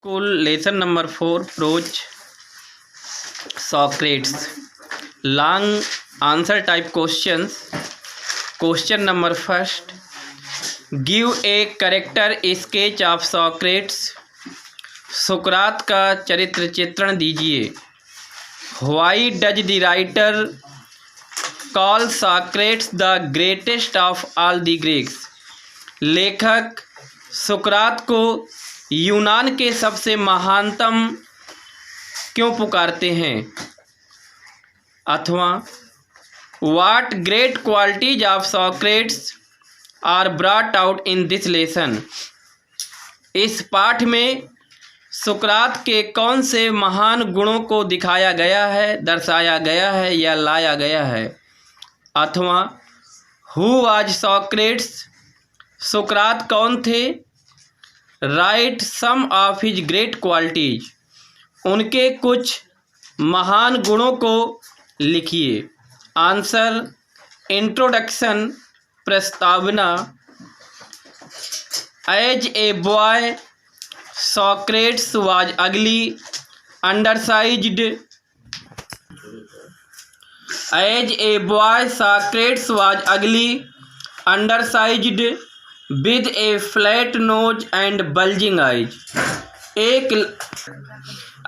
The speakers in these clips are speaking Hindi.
Cool. Lesson number 4, Prose Socrates. Long answer type questions. Question number first. Give a character sketch of Socrates. सुकरात का चरित्र चित्रण दीजिए. Why does the writer call Socrates the greatest of all the Greeks? लेखक सुकरात को यूनान के सबसे महानतम क्यों पुकारते हैं? अथवा What great qualities of Socrates are brought out in this lesson? इस पाठ में सुकरात के कौन से महान गुणों को दिखाया गया है, दर्शाया गया है या लाया गया है? अथवा Who was Socrates? सुकरात कौन थे? Write some of his great qualities. उनके कुछ महान गुणों को लिखिए. आंसर. इंट्रोडक्शन प्रस्तावना. As a boy Socrates was ugly undersized. As a boy Socrates was ugly undersized with a flat nose and bulging eyes.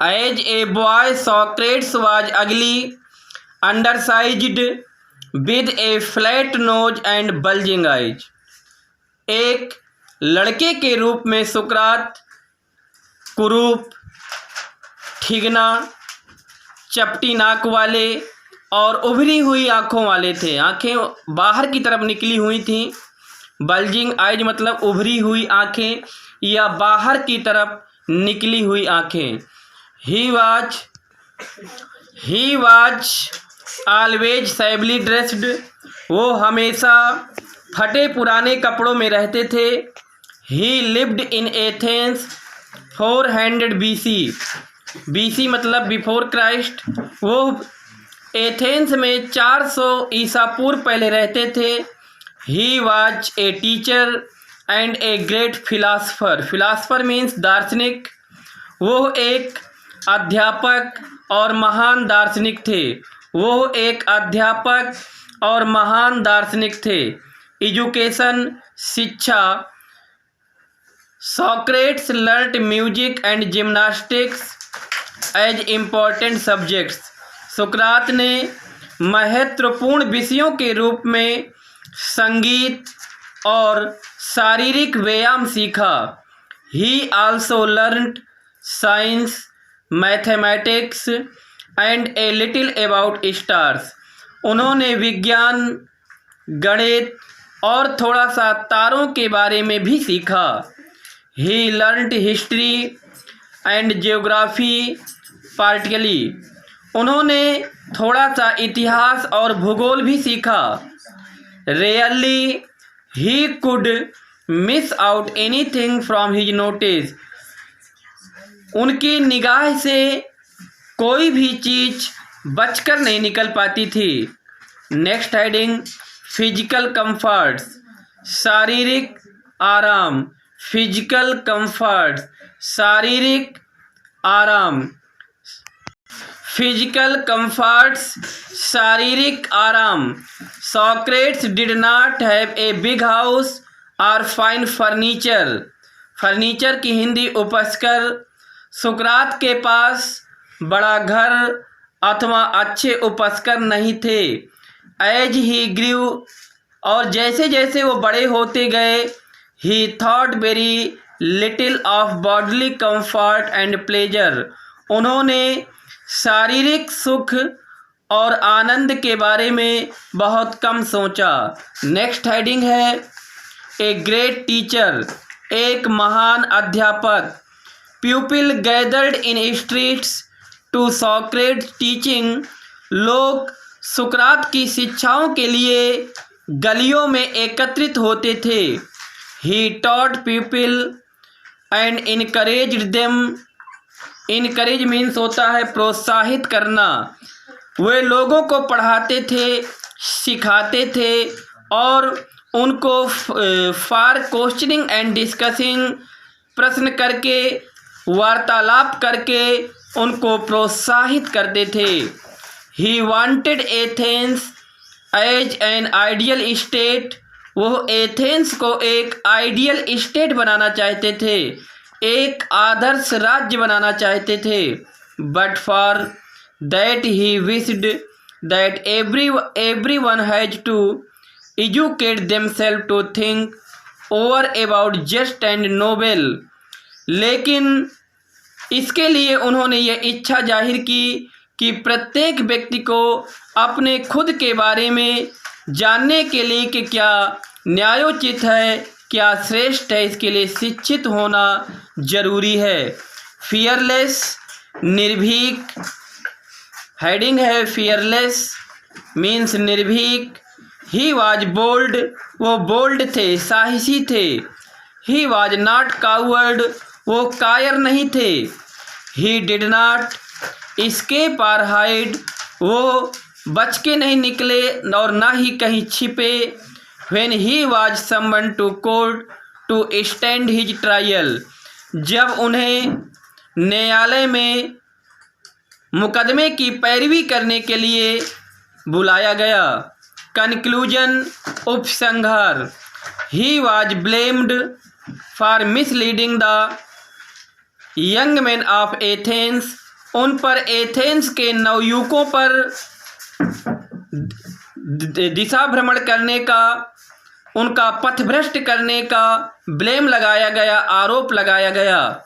As a boy, Socrates was ugly, undersized, with a flat nose and bulging eyes. एक लड़के के रूप में सुकरात कुरूप, ठिगना, चपटी नाक वाले और उभरी हुई आँखों वाले थे. आँखें बाहर की तरफ निकली हुई थीं. बल्जिंग आइज मतलब उभरी हुई आँखें या बाहर की तरफ निकली हुई आँखें. He was always shabbily dressed. वो हमेशा फटे पुराने कपड़ों में रहते थे. He lived in Athens 400 BC. BC मतलब बिफोर क्राइस्ट. वो एथेंस में 400 ईसा पूर्व पहले रहते थे. He was a teacher and a great philosopher. Philosopher means दार्शनिक. वो एक अध्यापक और महान दार्शनिक थे. वो एक अध्यापक और महान दार्शनिक थे. एजुकेशन शिक्षा. Socrates learnt music and gymnastics as important subjects. सुकरात ने महत्वपूर्ण विषयों के रूप में संगीत और शारीरिक व्यायाम सीखा. ही also learned science, mathematics and a little about stars. उन्होंने विज्ञान, गणित और थोड़ा सा तारों के बारे में भी सीखा. ही लर्नड हिस्ट्री एंड जियोग्राफी पार्टिकली. उन्होंने थोड़ा सा इतिहास और भूगोल भी सीखा. Rarely he could miss out anything from his notice. उनकी निगाह से कोई भी चीज बचकर नहीं निकल पाती थी. Next heading. Physical comforts. शारीरिक आराम. फिजिकल कंफर्ट्स शारीरिक आराम. फिजिकल कंफर्ट्स शारीरिक आराम. Socrates did not have a big house और फाइन फर्नीचर. फर्नीचर की हिंदी उपस्कर. सुकरात के पास बड़ा घर अथवा अच्छे उपस्कर नहीं थे. एज ही ग्रीव और जैसे जैसे वो बड़े होते गए. ही thought very little of bodily comfort and pleasure. उन्होंने शारीरिक सुख और आनंद के बारे में बहुत कम सोचा. नेक्स्ट हेडिंग है. A great teacher. एक महान अध्यापक. Pupil gathered in streets to Socrates teaching. लोग सुकरात की शिक्षाओं के लिए गलियों में एकत्रित होते थे. He taught people and encouraged them. Encourage means होता है प्रोत्साहित करना. वे लोगों को पढ़ाते थे, सिखाते थे और उनको फॉर क्वेश्चनिंग एंड डिस्कसिंग प्रश्न करके वार्तालाप करके उनको प्रोत्साहित करते थे। He wanted Athens as an ideal state, वो एथेंस को एक आइडियल स्टेट बनाना चाहते थे, एक आदर्श राज्य बनाना चाहते थे। But for that he wished that everyone has to educate themselves to think over about just and noble. लेकिन इसके लिए उन्होंने ये इच्छा जाहिर की कि प्रत्येक व्यक्ति को अपने खुद के बारे में जानने के लिए कि क्या न्यायोचित है, क्या श्रेष्ठ है, इसके लिए शिक्षित होना जरूरी है। फियरलेस, निर्भीक, हेडिंग है फियरलेस मीन्स निर्भीक। ही वाज बोल्ड, वो बोल्ड थे, साहसी थे। ही वाज नॉट कावर्ड, वो कायर नहीं थे। ही डिड नॉट एस्केप और हाइड, वो बच के नहीं निकले और ना ही कहीं छिपे। When he was summoned to court to stand his trial, जब उन्हें न्यायालय में मुकदमे की पैरवी करने के लिए बुलाया गया। कंक्लूजन, उपसंहार। He was blamed for misleading the young man of Athens, उन पर एथेंस के नवयुवकों पर दिशा भ्रमण करने का, उनका पथभ्रष्ट करने का ब्लेम लगाया गया, आरोप लगाया गया।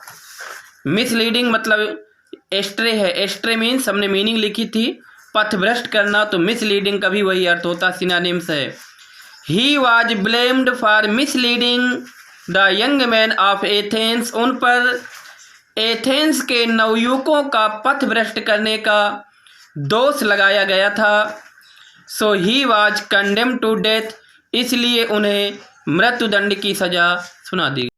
मिसलीडिंग मतलब एस्ट्रे है, एस्ट्रे मीन्स हमने मीनिंग लिखी थी पथभ्रष्ट करना, तो मिसलीडिंग का भी वही अर्थ होता, सिनोनिम्स है। He was blamed for misleading the young man of Athens, उन पर एथेंस के नवयुवकों का पथभ्रष्ट करने का दोष लगाया गया था। So he was condemned to death, इसलिए उन्हें मृत्युदंड की सजा सुना दी।